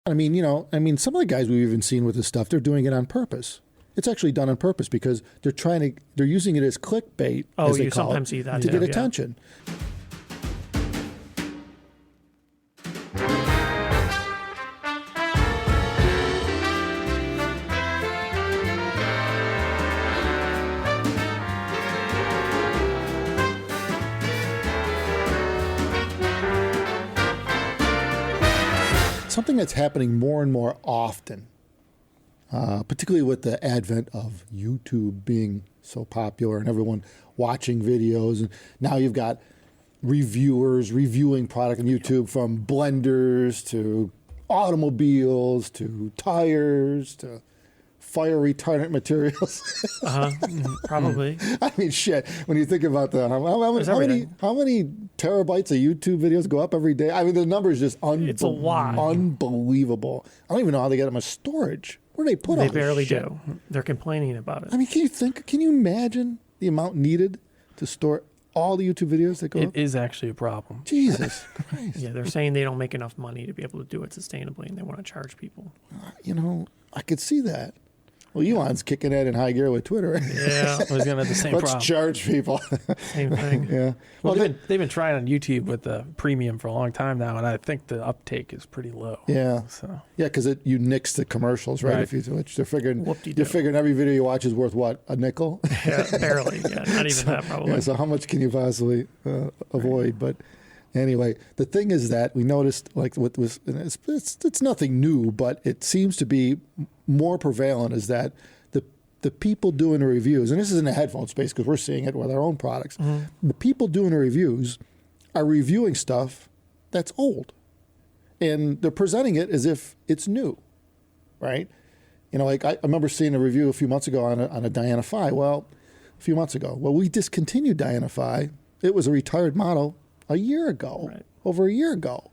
I mean, some of the guys we've even seen with this stuff, they're doing it on purpose. It's actually done on purpose because they're using it as clickbait. Oh, as they you call sometimes it, see that to too, get yeah. attention. Something that's happening more and more often, particularly with the advent of YouTube being so popular and everyone watching videos. And now you've got reviewers reviewing product on YouTube, from blenders to automobiles to tires to fire retardant materials. Probably. I mean, shit. When you think about how many terabytes of YouTube videos go up every day? I mean, the number is just It's a lot. Unbelievable. I don't even know how they get them in storage. Where do they put all this They barely shit? do. They're complaining about it. I mean, can you imagine the amount needed to store all the YouTube videos that go up? It is actually a problem. Jesus Christ. Yeah, they're saying they don't make enough money to be able to do it sustainably, and they want to charge people. I could see that. Well, Elon's kicking that in high gear with Twitter. Yeah. He's going to have the same Let's problem. charge people. Same thing. Yeah. Well, they've been trying on YouTube with the premium for a long time now, and I think the uptake is pretty low. Yeah. So Yeah, because you nix the commercials, right? Right. Which they're figuring, Whoop-de-doo. you're figuring every video you watch is worth what? A nickel? Yeah, barely. Yeah, not even that probably. Yeah, so how much can you possibly avoid? But anyway, the thing is that we noticed, like, it's nothing new, but it seems to be more prevalent, is that the people doing the reviews, and this is in the headphone space because we're seeing it with our own products, the people doing the reviews are reviewing stuff that's old. And they're presenting it as if it's new, right? Like I remember seeing a review a few months ago on a Diana Phi. Well, a few months ago. Well, we discontinued Diana Phi. It was a retired model a year ago, over a year ago.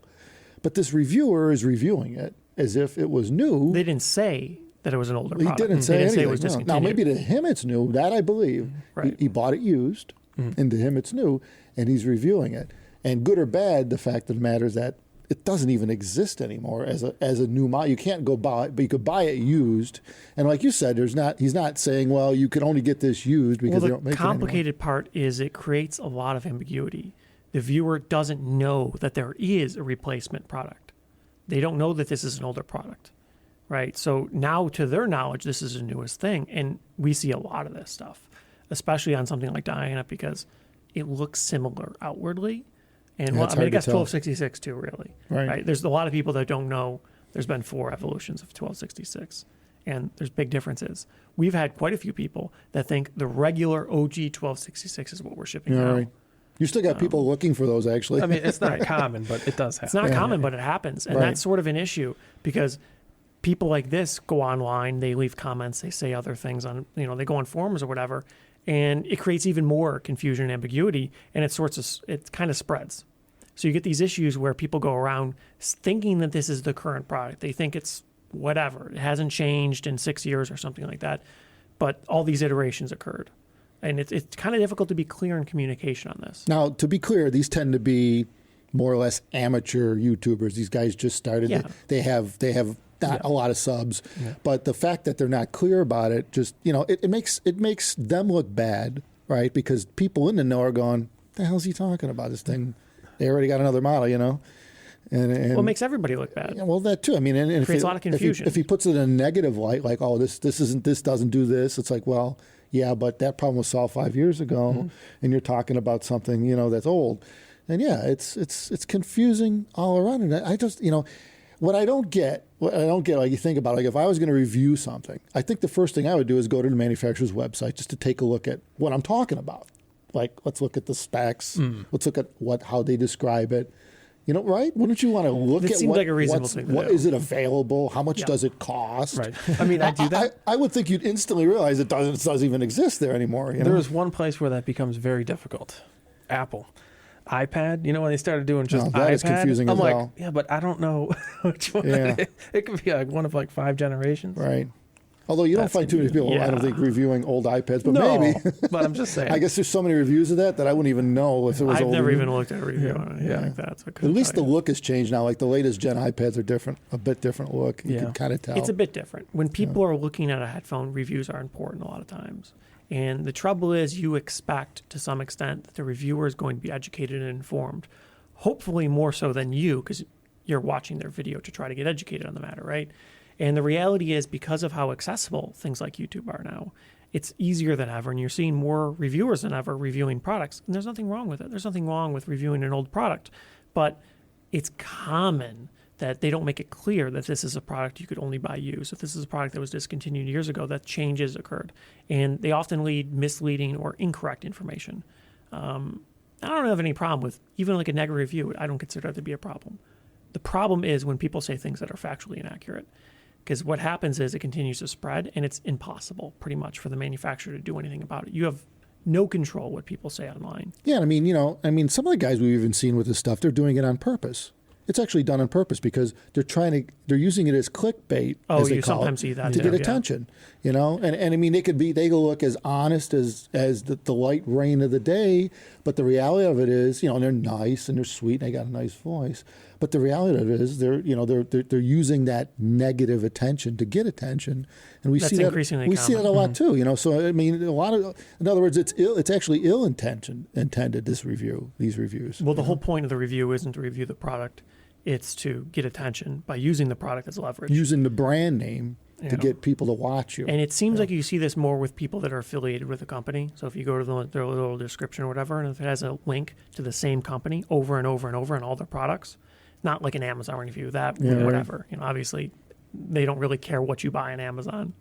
But this reviewer is reviewing it as if it was new. They didn't say that it was an older He product. didn't say They didn't anything. say it was No. discontinued. Now, maybe to him it's new. That I believe. Right. He bought it used, and to him it's new, and he's reviewing it. And good or bad, the fact of the matter is that it doesn't even exist anymore as a new model. You can't go buy it, but you could buy it used. And like you said, he's not saying, well, you can only get this used because they don't make it anymore. The complicated part is it creates a lot of ambiguity. The viewer doesn't know that there is a replacement product. They don't know that this is an older product, right? So now, to their knowledge, this is the newest thing. And we see a lot of this stuff, especially on something like Diana, because it looks similar outwardly. And Yeah, I hard to guess tell. 1266 too, really. Right. There's a lot of people that don't know there's been 4 evolutions of 1266, and there's big differences. We've had quite a few people that think the regular OG 1266 is what we're shipping now. Right. You still got people looking for those, actually. I mean, it's not common, but it does happen. It's not common, but it happens. And that's sort of an issue because people like this go online, they leave comments, they say other things on, they go on forums or whatever, and it creates even more confusion and ambiguity, and it kind of spreads. So you get these issues where people go around thinking that this is the current product. They think it's whatever. It hasn't changed in 6 years or something like that. But all these iterations occurred. And it's kind of difficult to be clear in communication on this. Now, to be clear, these tend to be more or less amateur YouTubers. These guys just started. Yeah. They have not a lot of subs. Yeah. But the fact that they're not clear about it, just, it makes them look bad, right? Because people in the know are going, what the hell is he talking about? This thing, they already got another model, And well, it makes everybody look bad. Yeah, well, that too. I mean, and it creates a lot of confusion. If he puts it in a negative light, like, oh, this doesn't do this, it's like, well, yeah, but that problem was solved 5 years ago, and you're talking about something, that's old. And yeah, it's confusing all around. And I just, what I don't get, like, you think about, like, if I was going to review something, I think the first thing I would do is go to the manufacturer's website just to take a look at what I'm talking about. Like, let's look at the specs. Let's look at how they describe it. Right? Wouldn't you want to look at seems like a reasonable thing to what do. is it available? How much does it cost? Right. I mean, I do that. I would think you'd instantly realize it doesn't even exist there anymore. There is one place where that becomes very difficult. Apple. iPad, when they started doing just that iPad, is confusing I'm as like, well. yeah, but I don't know which one. Yeah. It could be like one of like 5 generations. Right. Although you don't find too many people, I don't think, reviewing old iPads, but maybe. But I'm just saying. I guess there's so many reviews of that I wouldn't even know if it was old. I've never even looked at a review on anything like that. So at least the look has changed now. Like the latest gen iPads are different, a bit different look. You can kind of tell. It's a bit different. When people are looking at a headphone, reviews are important a lot of times. And the trouble is you expect, to some extent, that the reviewer is going to be educated and informed, hopefully more so than you, because you're watching their video to try to get educated on the matter, right? And the reality is, because of how accessible things like YouTube are now, it's easier than ever, and you're seeing more reviewers than ever reviewing products. And there's nothing wrong with it. There's nothing wrong with reviewing an old product. But it's common that they don't make it clear that this is a product you could only buy used. If this is a product that was discontinued years ago, that changes occurred. And they often lead misleading or incorrect information. I don't have any problem with even like a negative review. I don't consider that to be a problem. The problem is when people say things that are factually inaccurate. Because what happens is it continues to spread, and it's impossible, pretty much, for the manufacturer to do anything about it. You have no control what people say online. Yeah, I mean, some of the guys we've even seen with this stuff, they're doing it on purpose. It's actually done on purpose because they're using it as clickbait. Oh, as they you call sometimes it, see that to get attention. And I mean, they could look as honest as the light rain of the day, but the reality of it is, they're nice and they're sweet and they got a nice voice. But the reality of it is, they're using that negative attention to get attention, and we That's see that increasingly see that a lot too. So I mean, in other words, it's actually intended. These reviews. Well, the whole point of the review isn't to review the product; it's to get attention by using the product as leverage, using the brand name to get people to watch you. And it seems like you see this more with people that are affiliated with a company. So if you go to their little description or whatever, and if it has a link to the same company over and over and over in all their products. Not like an Amazon review, whatever. Right. Obviously, they don't really care what you buy on Amazon.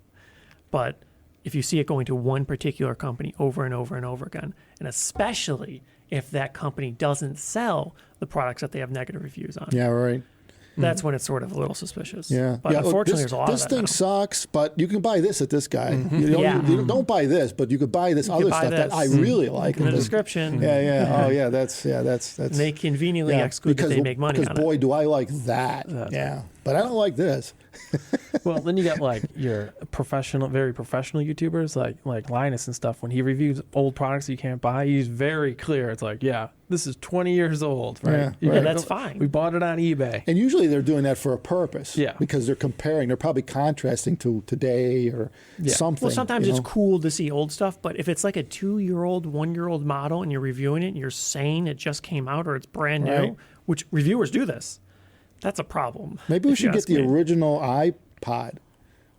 But if you see it going to one particular company over and over and over again, and especially if that company doesn't sell the products that they have negative reviews on. Yeah, right. That's when it's sort of a little suspicious. Yeah. But unfortunately, there's a lot of that. This thing now. sucks, but you can buy this at this guy. You don't buy this, but you could buy this other stuff that I really like. In the description. Yeah. Oh, yeah. That's. And they conveniently exclude that they make money on it. Because, boy, do I like that. But I don't like this. Well, then you got like your very professional YouTubers like Linus and stuff. When he reviews old products you can't buy, he's very clear. It's like, this is 20 years old, right? Yeah, that's fine. We bought it on eBay. And usually they're doing that for a purpose. Yeah. Because they're comparing. They're probably contrasting to today or something. Well, sometimes it's cool to see old stuff, but if it's like a 2-year-old, 1-year-old model and you're reviewing it and you're saying it just came out or it's brand new, which reviewers do this, that's a problem. Maybe we should get the original iPod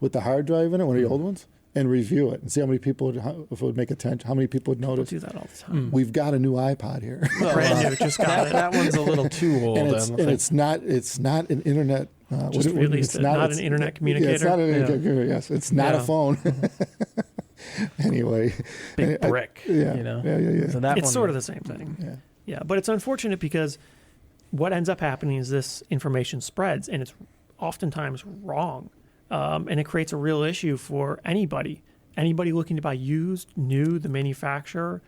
with the hard drive in it, one of the old ones, and review it and see how many people if it would make attention, how many people would notice. People do that all the time. We've got a new iPod here. Brand new, just got it. That one's a little too old. And it's not an internet. Just released it. Not an internet communicator. It's not an internet communicator. Yes, it's not a phone. Anyway, big brick. Yeah. So that it's sort of the same thing. Yeah, but it's unfortunate because what ends up happening is this information spreads, and it's oftentimes wrong, and it creates a real issue for anybody looking to buy used, new, the manufacturer.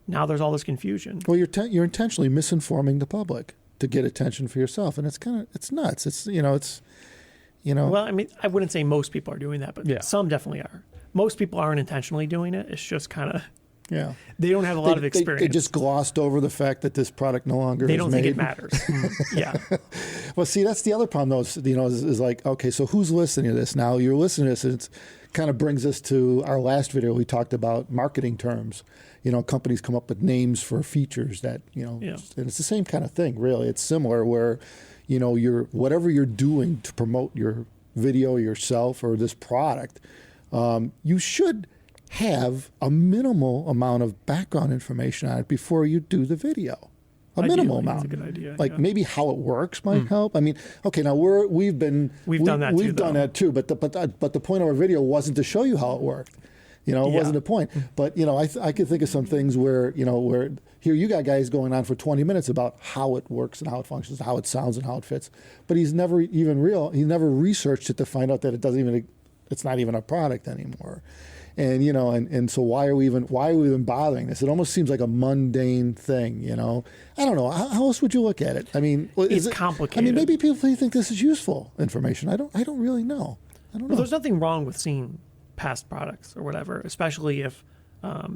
Now there's all this confusion. Well, you're intentionally misinforming the public to get attention for yourself, and it's nuts. Well, I mean, I wouldn't say most people are doing that, but some definitely are. Most people aren't intentionally doing it. It's just kind of. Yeah, they don't have a lot of experience. They just glossed over the fact that this product no longer. They don't think it matters. Yeah. Well, see, that's the other problem, though. Is like, okay, so who's listening to this now? You're listening to this, and it kind of brings us to our last video. We talked about marketing terms. Companies come up with names for features that and it's the same kind of thing. Really, it's similar. Where, whatever you're doing to promote your video, yourself, or this product, you should have a minimal amount of background information on it before you do the video. Minimal amount. That's a good idea. Like maybe how it works might help. I mean, okay, now we've done that too. But the point of our video wasn't to show you how it worked. It wasn't the point. But I could think of some things where here you got guys going on for 20 minutes about how it works and how it functions, how it sounds and how it fits. But he never researched it to find out that it's not even a product anymore. And and so why are we even bothering this? It almost seems like a mundane thing, I don't know. How else would you look at it? I mean, it's complicated. I mean, maybe people think this is useful information. I don't really know. Well, there's nothing wrong with seeing past products or whatever, especially if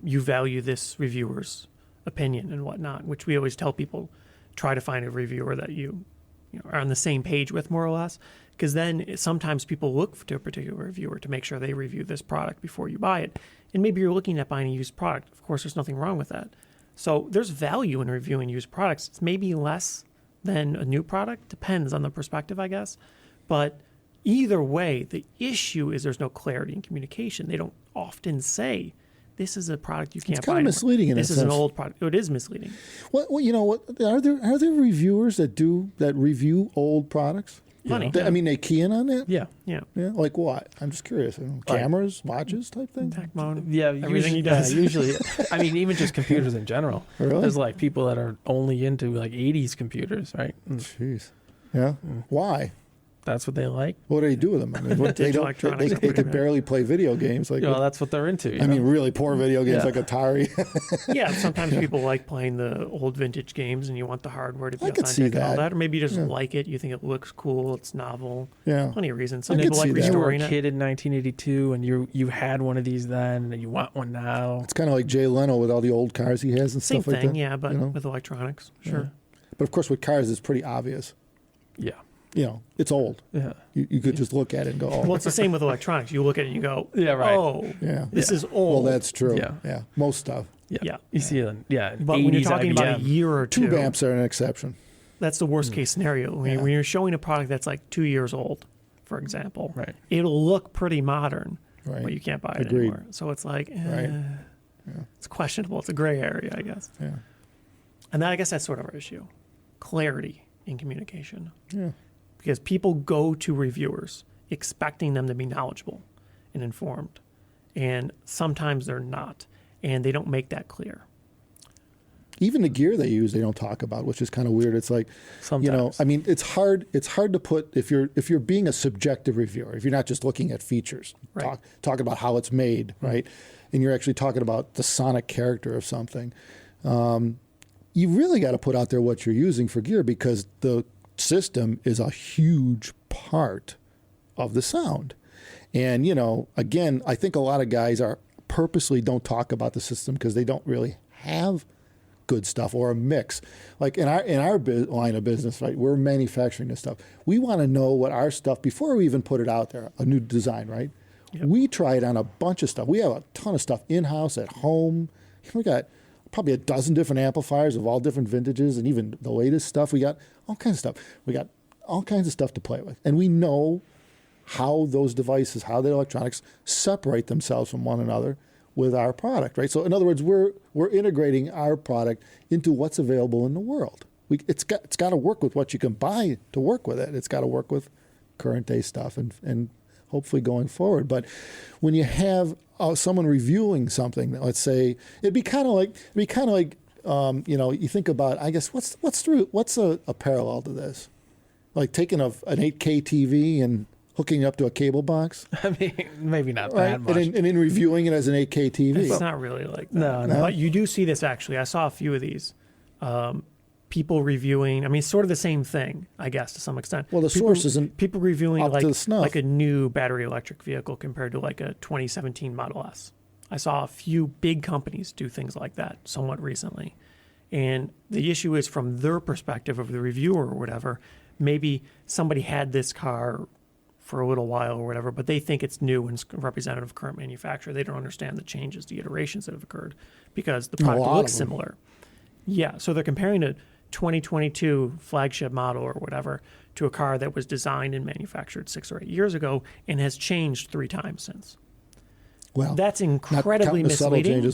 you value this reviewer's opinion and whatnot, which we always tell people, try to find a reviewer that you are on the same page with, more or less, because then sometimes people look to a particular reviewer to make sure they review this product before you buy it. And maybe you're looking at buying a used product. Of course, there's nothing wrong with that. So there's value in reviewing used products. It's maybe less than a new product. Depends on the perspective, I guess. But either way, the issue is there's no clarity in communication. They don't often say, this is a product you can't buy. It's kind of misleading in a sense. This is an old product. It is misleading. Well, you know what? Are there reviewers that review old products? Funny. I mean, they key in on it? Yeah. Yeah. Yeah. Like what? I'm just curious. Cameras, watches type thing? Tech mode. Yeah, Everything he usually, does. usually, I mean, even just computers in general. Really? There's like people that are only into like 80s computers, right? Jeez. Yeah. Why? That's what they like. What do they do with them? I mean, Vintage electronics. they could barely play video games. Like, That's what they're into. I mean, really poor video games Yeah. like Atari. Yeah, sometimes people like playing the old vintage games and you want the hardware to be I could see authentic and all that. that. Or maybe you just like it. You think it looks cool. It's novel. Yeah. Plenty of reasons. Some I could people like see that. you were a restoring it. kid in 1982 and you had one of these then and you want one now. It's kind of like Jay Leno with all the old cars he has and Same stuff like thing, that. yeah, but you know? with electronics. Sure. But of course, with cars, it's pretty obvious. Yeah. It's old. Yeah. You could just look at it and go, oh, Well, it's the same with electronics. You look at it and you go, Yeah, right. oh, yeah. this is Well, old. that's true. Yeah. Yeah. Most stuff. Yeah. Yeah. You see it. Yeah. But when you're 80s talking about a IBM. year or two, Tube amps are an exception. that's the worst case scenario. When you're showing a product that's like 2 years old, for example, Right. it'll look pretty modern, Right. but you can't buy it Agreed. anymore. So it's like, Right. it's questionable. It's a gray area, I guess. Yeah. And I guess that's sort of our issue. Clarity in communication. Yeah. Because people go to reviewers expecting them to be knowledgeable and informed. And sometimes they're not. And they don't make that clear. Even the gear they use, they don't talk about, which is kind of weird. It's like, Sometimes. I mean, it's hard to put if you're being a subjective reviewer, if you're not just looking at features, Right. talking about how it's made, right, and you're actually talking about the sonic character of something. You really got to put out there what you're using for gear because the system is a huge part of the sound. And again, I think a lot of guys are purposely don't talk about the system because they don't really have good stuff or a mix. Like in our line of business, right? We're manufacturing this stuff. We want to know what our stuff before we even put it out there, a new design, right? Yep. We try it on a bunch of stuff. We have a ton of stuff in-house at home. We got probably a dozen different amplifiers of all different vintages and even the latest stuff. We got all kinds of stuff. We got all kinds of stuff to play with. And we know how those devices, how the electronics separate themselves from one another with our product, right? So in other words, we're integrating our product into what's available in the world. It's got to work with what you can buy to work with it. It's got to work with current day stuff and hopefully going forward. But when you have someone reviewing something, let's say it'd be kind of like you think about, I guess what's a parallel to this, like taking an 8K TV and hooking up to a cable box, I mean, maybe not right? that much. And then reviewing it as an 8K TV. It's not really like that. No. But you do see this actually. I saw a few of these. People reviewing, I mean, sort of the same thing, I guess, to some extent. Well, the source isn't people reviewing up to snuff. like a new battery electric vehicle compared to like a 2017 Model S. I saw a few big companies do things like that somewhat recently. And the issue is from their perspective of the reviewer or whatever, maybe somebody had this car for a little while or whatever, but they think it's new and it's representative of current manufacturer. They don't understand the changes, the iterations that have occurred because the product looks similar. Yeah, so they're comparing a 2022 flagship model or whatever to a car that was designed and manufactured 6 or 8 years ago and has changed 3 times since. Well, That's incredibly misleading.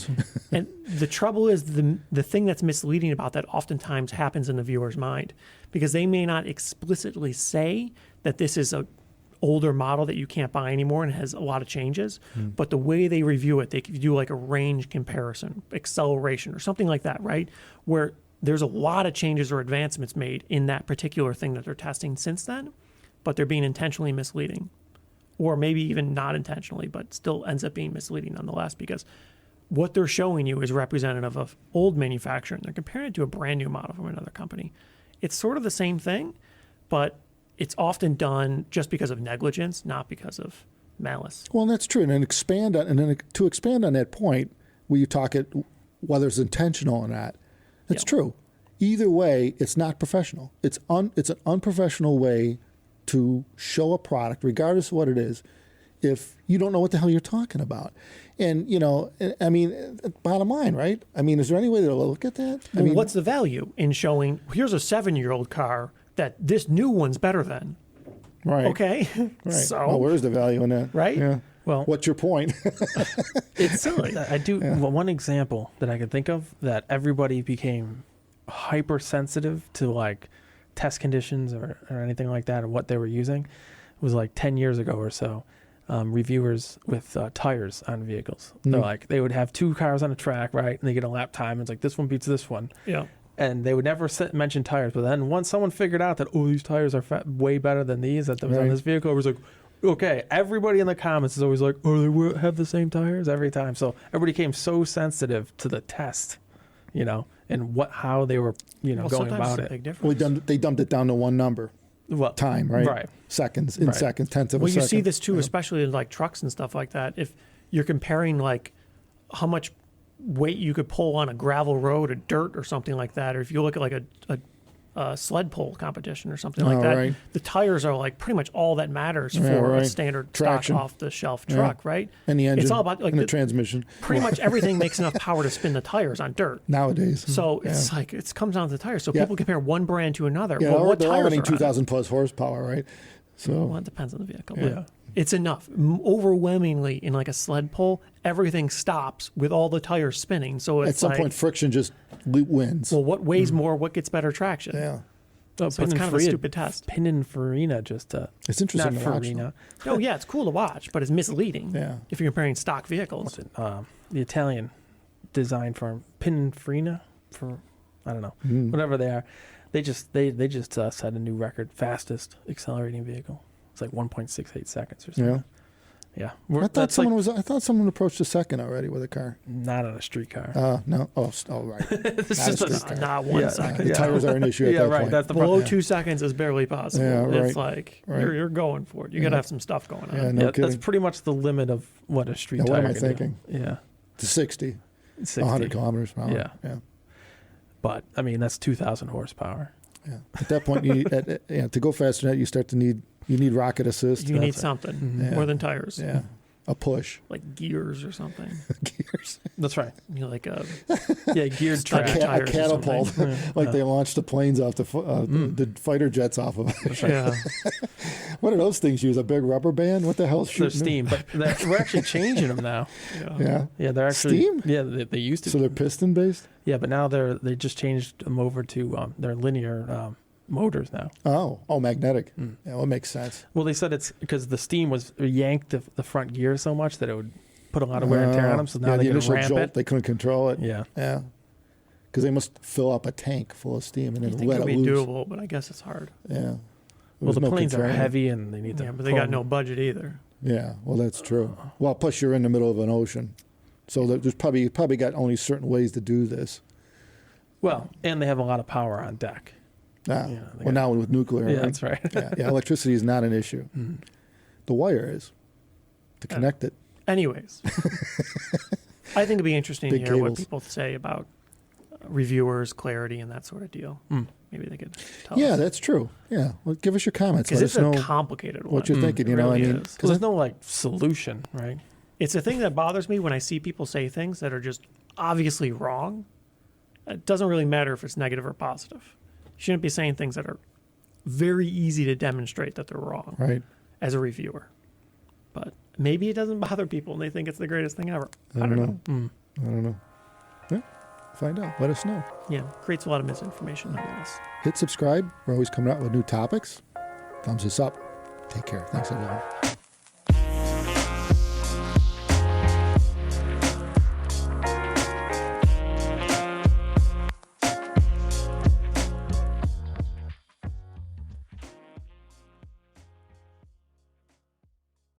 And the trouble is the thing that's misleading about that oftentimes happens in the viewer's mind because they may not explicitly say that this is a older model that you can't buy anymore and has a lot of changes, but the way they review it, they do like a range comparison, acceleration or something like that, right? Where there's a lot of changes or advancements made in that particular thing that they're testing since then, but they're being intentionally misleading. Or maybe even not intentionally, but still ends up being misleading nonetheless because what they're showing you is representative of old manufacturing. They're comparing it to a brand new model from another company. It's sort of the same thing, but it's often done just because of negligence, not because of malice. Well, that's true. And then to expand on that point, where you talk it whether it's intentional or not, that's true. Either way, it's not professional. It's an unprofessional way to show a product, regardless of what it is, if you don't know what the hell you're talking about. And, I mean, bottom line, right? I mean, is there any way to look at that? Well, what's the value in showing, here's a 7-year-old car that this new one's better than? Right. Okay. Right. So, well, where's the value in that? Right? Yeah. Well, what's your point? It's silly. I do. Well, one example that I can think of that everybody became hypersensitive to, like test conditions or anything like that, or what they were using, was like 10 years ago or so. Reviewers with tires on vehicles. They're like, they would have 2 cars on a track, right? And they get a lap time. And it's like, this one beats this one. Yeah. And they would never mention tires. But then once someone figured out that, these tires are way better than these that was on this vehicle, it was like, okay, everybody in the comments is always like, they have the same tires every time. So everybody became so sensitive to the test, and how they were, going about it. Big difference. Well, they dumped it down to one number. Time, right? Right. Seconds, Right. seconds, tenths of a Well, second. you see this too, especially in like trucks and stuff like that. If you're comparing like how much weight you could pull on a gravel road or dirt or something like that, or if you look at like a sled pull competition or something like that, right. the tires are like pretty much all that matters Yeah, for right. a standard Traction. stock off the shelf truck, right? And the engine. It's all about like and the transmission. pretty much everything makes enough power to spin the tires on dirt. Nowadays. So it's like it comes down to the tires. So people compare one brand to another. Yeah, well, what they're all tires running are on it? 2,000 plus horsepower, right? So Well, it depends on the vehicle. Yeah. But it's enough. Overwhelmingly, in like a sled pull, everything stops with all the tires spinning. So it's at some like, point, friction just wins. well, what weighs more? What gets better traction? Yeah. So it's kind of a stupid test. Pininfarina just It's interesting not to watch. Farina. Oh, yeah, it's cool to watch, but it's misleading Yeah. if you're comparing stock vehicles. The Italian design firm Pininfarina, for I don't know, whatever they are. They just set a new record, fastest accelerating vehicle. It's like 1.68 seconds or something. Yeah. I thought someone approached a second already with a car. Not on a street car. No. Oh, right. It's Not a just street a, car. Not 1 Yeah. second. The tires are an issue at yeah, that right. point. That's the Below problem. 2 seconds is barely possible. Yeah, right. It's like Right. you're going for it. You got to have some stuff going on. Yeah, no That's kidding. pretty much the limit of what a street Now, tire what am I can do. thinking? Yeah. To 60, 60. 100 kilometers per hour. Yeah. But I mean, that's 2,000 horsepower. Yeah. At that point, to go faster than that, you need rocket assist. You need That's right. something Yeah. more than tires. Yeah. A push. Like gears or something. Gears. That's right. Like a Yeah, geared Stuck track. in A tires or catapult. something. Like they launched the planes off the fighter jets off of it. yeah. What do those things use? A big rubber band? What the hell's They're shooting? steam, but we're actually changing them now. Yeah. Yeah, they're actually Steam? Yeah, they used to. So they're piston based? Yeah, but now they just changed them over to their linear motors now. Oh, magnetic. Yeah, well, it makes sense. Well, they said it's because the steam was yanked the front gear so much that it would put a lot of wear and tear on them. So now the they can initial ramp jolt, it. they couldn't control it. Yeah. Yeah. Because they must fill up a tank full of steam and You then think let it'd it be loose. doable, but I guess it's hard. Yeah. Well, There's the no planes are control. heavy and they need to. Yeah, but they pull got them. no budget either. Yeah, well, that's true. Well, plus you're in the middle of an ocean. So there's probably got only certain ways to do this. Well, and they have a lot of power on deck. Ah, Yeah, they well, now with nuclear, Yeah, right? that's right. Yeah, electricity is not an issue. Mhm. The wire is to Yeah. connect it. Anyways, I think it'd be interesting to Big hear what cables. people say about reviewers, clarity, and that sort of deal. Mm. Maybe they could tell Yeah, us. that's true. Yeah, well, give us your comments. Because Let it's us a know complicated one. what you're thinking. It You know, really I mean, is. Because there's no like solution, right? It's a thing that bothers me when I see people say things that are just obviously wrong. It doesn't really matter if it's negative or positive. You shouldn't be saying things that are very easy to demonstrate that they're wrong right? as a reviewer. But maybe it doesn't bother people and they think it's the greatest thing ever. I don't know. Mm. I don't know. Yeah, find out. Let us know. Yeah, creates a lot of misinformation nonetheless. Hit subscribe. We're always coming out with new topics. Thumbs us up. Take care. Thanks, everyone.